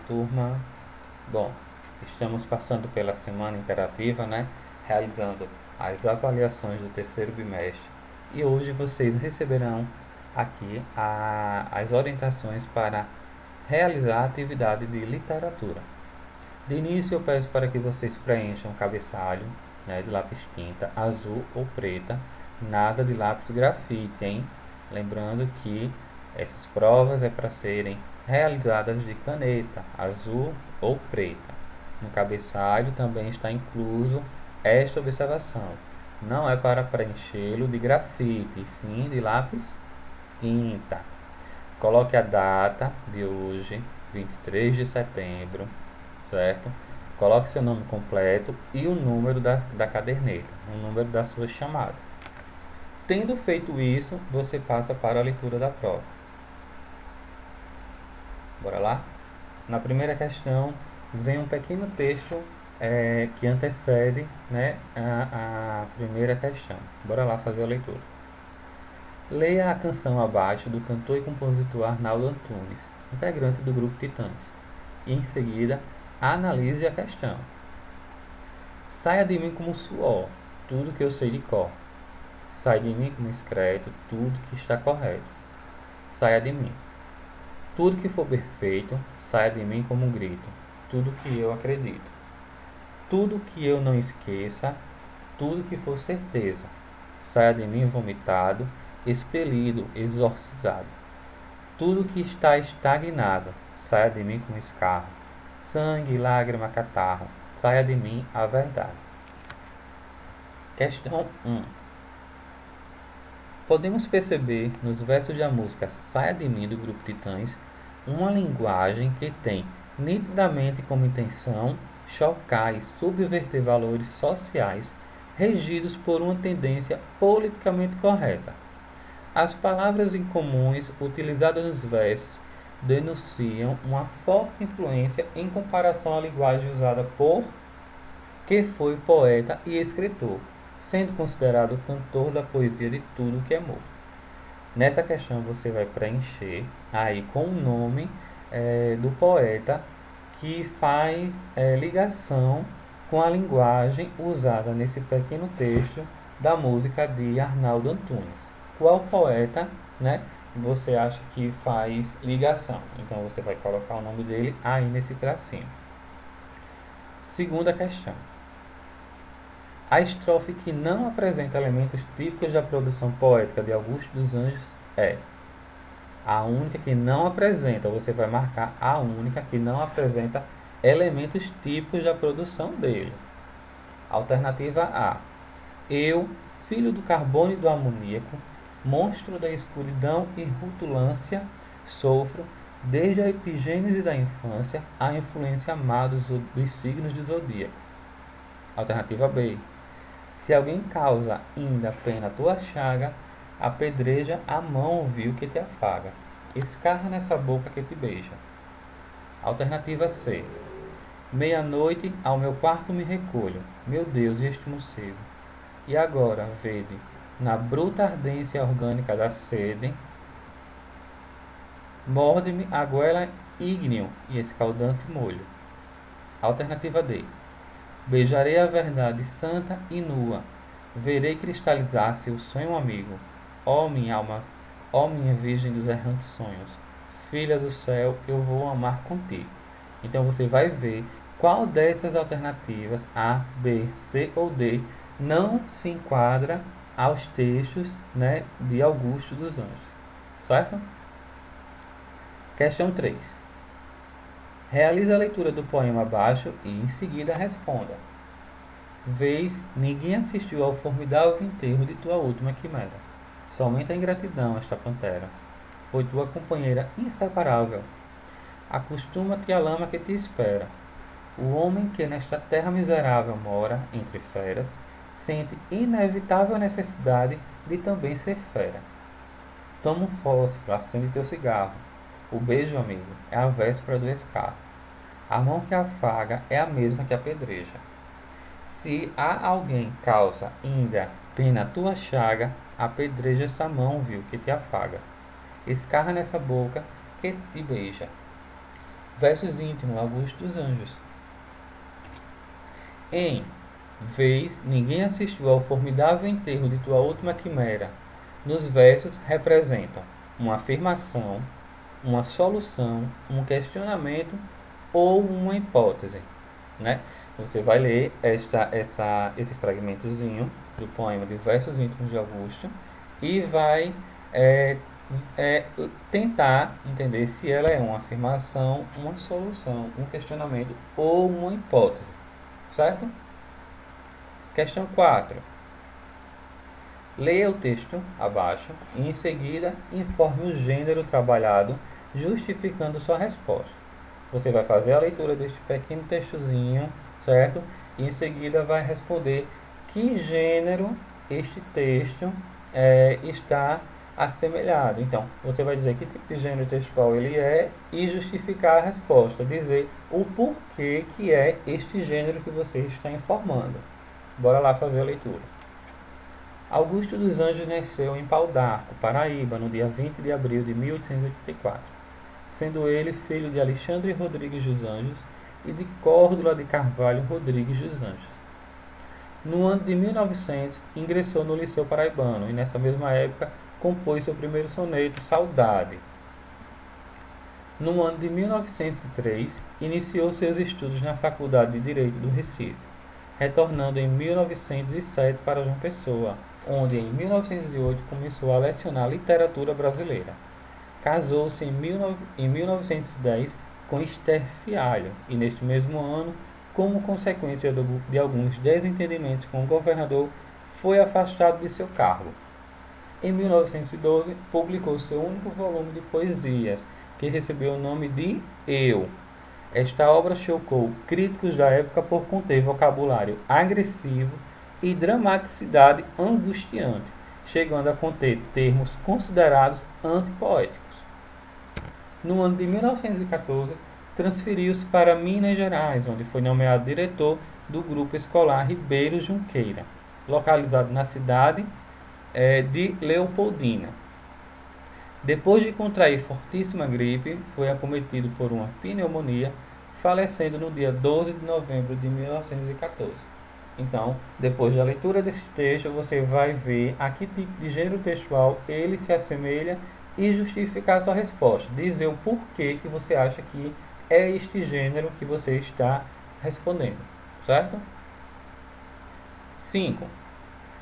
turma. Bom, estamos passando pela semana interativa, né? Realizando as avaliações do terceiro bimestre. E hoje vocês receberão aqui as orientações para realizar a atividade de literatura. De início, eu peço para que vocês preencham o cabeçalho, né, de lápis tinta azul ou preta, nada de lápis grafite, hein? Lembrando que essas provas é para serem realizadas de caneta azul ou preta. No cabeçalho também está incluso esta observação: não é para preenchê-lo de grafite, e sim de lápis tinta. Coloque a data de hoje, 23 de setembro, certo? Coloque seu nome completo e o número da caderneta, o número da sua chamada. Tendo feito isso, você passa para a leitura da prova. Bora lá? Na primeira questão, vem um pequeno texto que antecede, né, a primeira questão. Bora lá fazer a leitura. Leia a canção abaixo do cantor e compositor Arnaldo Antunes, integrante do grupo Titãs, e em seguida analise a questão. Saia de mim como suor, tudo que eu sei de cor. Sai de mim como excreto, tudo que está correto. Saia de mim. Tudo que for perfeito, saia de mim como um grito, tudo que eu acredito. Tudo que eu não esqueça, tudo que for certeza. Saia de mim vomitado, expelido, exorcizado. Tudo que está estagnado, saia de mim como escarro. Sangue, lágrima, catarro, saia de mim a verdade. Questão 1. Podemos perceber nos versos da música Saia de Mim do grupo Titãs uma linguagem que tem nitidamente como intenção chocar e subverter valores sociais regidos por uma tendência politicamente correta. As palavras incomuns utilizadas nos versos denunciam uma forte influência em comparação à linguagem usada por que foi poeta e escritor, sendo considerado cantor da poesia de tudo que é morto. Nessa questão você vai preencher aí com o nome do poeta que faz ligação com a linguagem usada nesse pequeno texto da música de Arnaldo Antunes. Qual poeta, né, você acha que faz ligação? Então você vai colocar o nome dele aí nesse tracinho. Segunda questão. A estrofe que não apresenta elementos típicos da produção poética de Augusto dos Anjos é a única que não apresenta, você vai marcar a única que não apresenta elementos típicos da produção dele. Alternativa A. Eu, filho do carbono e do amoníaco, monstro da escuridão e rutulância, sofro, desde a epigênese da infância, a influência má dos signos de zodíaco. Alternativa B. Se alguém causa ainda pena a tua chaga, apedreja a mão vil que te afaga. Escarra nessa boca que te beija. Alternativa C. Meia-noite ao meu quarto me recolho, meu Deus, este morcego. E agora, vede, na bruta ardência orgânica da sede, morde-me a goela ígneo e escaldante molho. Alternativa D. Beijarei a verdade santa e nua, verei cristalizar-se o sonho amigo. Ó minha alma, ó minha virgem dos errantes sonhos, filha do céu, eu vou amar contigo. Então você vai ver qual dessas alternativas, A, B, C ou D, não se enquadra aos textos, né, de Augusto dos Anjos. Certo? Questão 3. Realize a leitura do poema abaixo e em seguida responda. Vês, ninguém assistiu ao formidável enterro de tua última quimera. Somente a ingratidão, esta pantera, foi tua companheira inseparável. Acostuma-te à lama que te espera. O homem que nesta terra miserável mora, entre feras, sente inevitável necessidade de também ser fera. Toma um fósforo, acende teu cigarro. O beijo, amigo, é a véspera do escarro. A mão que afaga é a mesma que apedreja. Se há alguém causa ainda pena a tua chaga, apedreja essa mão, vil, que te afaga. Escarra nessa boca que te beija. versos íntimos, Augusto dos Anjos. Em vez, ninguém assistiu ao formidável enterro de tua última quimera. Nos versos representam uma afirmação, uma solução, um questionamento ou uma hipótese, né? Você vai ler esse fragmentozinho do poema de Versos Íntimos de Augusto e vai é, é, tentar entender se ela é uma afirmação, uma solução, um questionamento ou uma hipótese, certo? Questão 4. Leia o texto abaixo e em seguida informe o gênero trabalhado, justificando sua resposta. Você vai fazer a leitura deste pequeno textozinho, certo? E em seguida vai responder que gênero este texto está assemelhado. Então, você vai dizer que tipo de gênero textual ele é e justificar a resposta, dizer o porquê que é este gênero que você está informando. Bora lá fazer a leitura. Augusto dos Anjos nasceu em Pau d'Arco, Paraíba, no dia 20 de abril de 1884, sendo ele filho de Alexandre Rodrigues dos Anjos e de Córdula de Carvalho Rodrigues dos Anjos. No ano de 1900, ingressou no Liceu Paraibano e, nessa mesma época, compôs seu primeiro soneto, Saudade. No ano de 1903, iniciou seus estudos na Faculdade de Direito do Recife, retornando em 1907 para João Pessoa, onde em 1908 começou a lecionar literatura brasileira. Casou-se em 1910 com Esther Fialho e, neste mesmo ano, como consequência de alguns desentendimentos com o governador, foi afastado de seu cargo. Em 1912, publicou seu único volume de poesias, que recebeu o nome de Eu. Esta obra chocou críticos da época por conter vocabulário agressivo e dramaticidade angustiante, chegando a conter termos considerados antipoéticos. No ano de 1914, transferiu-se para Minas Gerais, onde foi nomeado diretor do Grupo Escolar Ribeiro Junqueira, localizado na cidade de Leopoldina. Depois de contrair fortíssima gripe, foi acometido por uma pneumonia, falecendo no dia 12 de novembro de 1914. Então, depois da leitura desse texto, você vai ver a que tipo de gênero textual ele se assemelha e justificar sua resposta. Dizer o porquê que você acha que é este gênero que você está respondendo, certo? 5.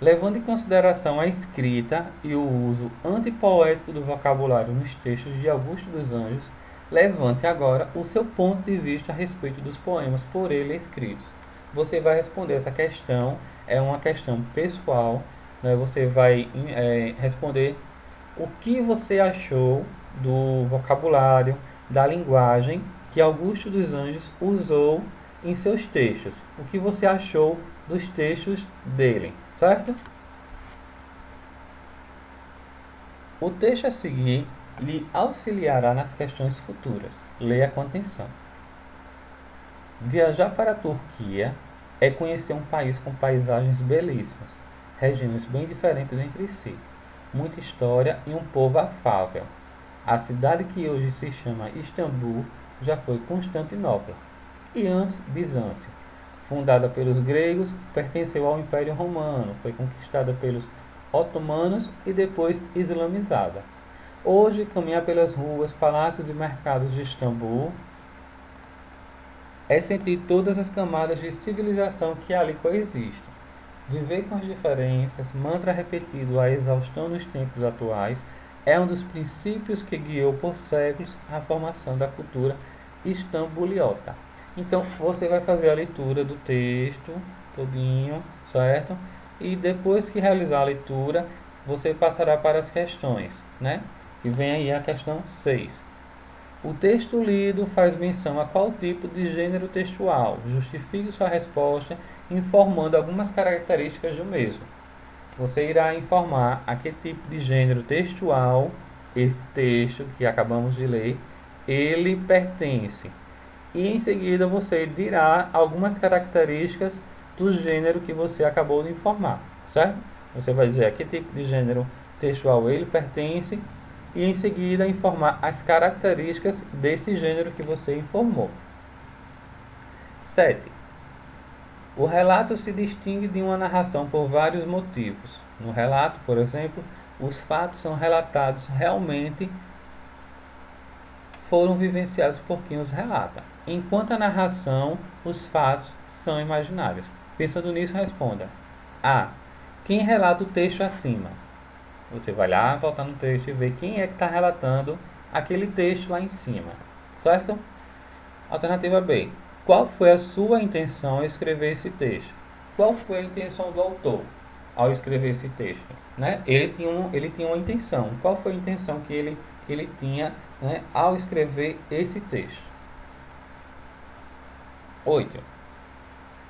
Levando em consideração a escrita e o uso antipoético do vocabulário nos textos de Augusto dos Anjos, levante agora o seu ponto de vista a respeito dos poemas por ele escritos. Você vai responder essa questão, é uma questão pessoal, né? Você vai responder o que você achou do vocabulário, da linguagem que Augusto dos Anjos usou em seus textos. O que você achou dos textos dele, certo? O texto a seguir lhe auxiliará nas questões futuras. Leia com atenção. Viajar para a Turquia é conhecer um país com paisagens belíssimas, regiões bem diferentes entre si, muita história e um povo afável. A cidade que hoje se chama Istambul já foi Constantinopla e antes Bizâncio. Fundada pelos gregos, pertenceu ao Império Romano, foi conquistada pelos otomanos e depois islamizada. Hoje caminhar pelas ruas, palácios e mercados de Istambul é sentir todas as camadas de civilização que ali coexistem. Viver com as diferenças, mantra repetido à exaustão nos tempos atuais, é um dos princípios que guiou por séculos a formação da cultura istambuliota. Então, você vai fazer a leitura do texto todinho, certo? E depois que realizar a leitura, você passará para as questões, né? E vem aí a questão 6. O texto lido faz menção a qual tipo de gênero textual? Justifique sua resposta informando algumas características do mesmo. Você irá informar a que tipo de gênero textual esse texto que acabamos de ler, ele pertence. E em seguida você dirá algumas características do gênero que você acabou de informar, certo? Você vai dizer a que tipo de gênero textual ele pertence e em seguida informar as características desse gênero que você informou. 7. O relato se distingue de uma narração por vários motivos. No relato, por exemplo, os fatos são relatados realmente, foram vivenciados por quem os relata. Enquanto a narração, os fatos são imaginários. Pensando nisso, responda. A. Quem relata o texto acima? Você vai lá, voltar no texto e ver quem é que está relatando aquele texto lá em cima. Certo? Alternativa B. Qual foi a sua intenção ao escrever esse texto? Qual foi a intenção do autor ao escrever esse texto? Né? Ele tinha uma intenção. Qual foi a intenção que ele tinha, né, ao escrever esse texto? 8.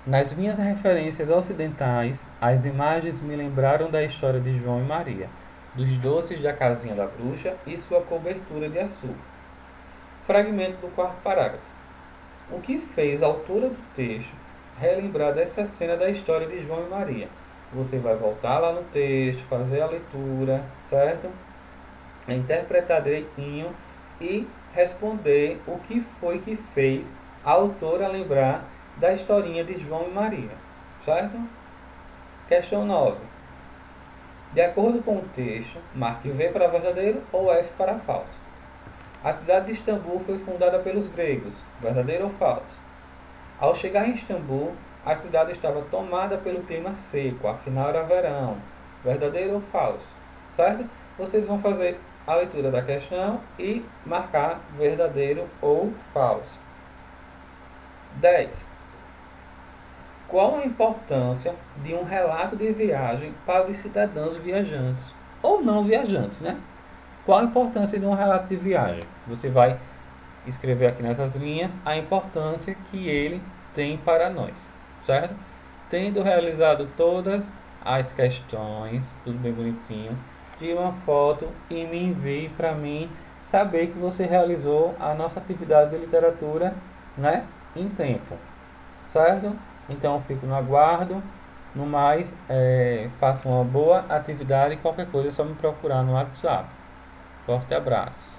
Nas minhas referências ocidentais, as imagens me lembraram da história de João e Maria, dos doces da casinha da bruxa e sua cobertura de açúcar. Fragmento do quarto parágrafo. O que fez a autora do texto relembrar dessa cena da história de João e Maria? Você vai voltar lá no texto, fazer a leitura, certo? Interpretar direitinho e responder o que foi que fez a autora lembrar da historinha de João e Maria, certo? Questão 9. De acordo com o texto, marque V para verdadeiro ou F para falso. A cidade de Istambul foi fundada pelos gregos, verdadeiro ou falso? Ao chegar em Istambul, a cidade estava tomada pelo clima seco, afinal era verão, verdadeiro ou falso? Certo? Vocês vão fazer a leitura da questão e marcar verdadeiro ou falso. 10. Qual a importância de um relato de viagem para os cidadãos viajantes ou não viajantes, né? Qual a importância de um relato de viagem? Você vai escrever aqui nessas linhas a importância que ele tem para nós, certo? Tendo realizado todas as questões, tudo bem bonitinho, tire uma foto e me envie para mim saber que você realizou a nossa atividade de literatura, né, em tempo, certo? Então fico no aguardo. No mais, faça uma boa atividade e qualquer coisa é só me procurar no WhatsApp. Forte abraço.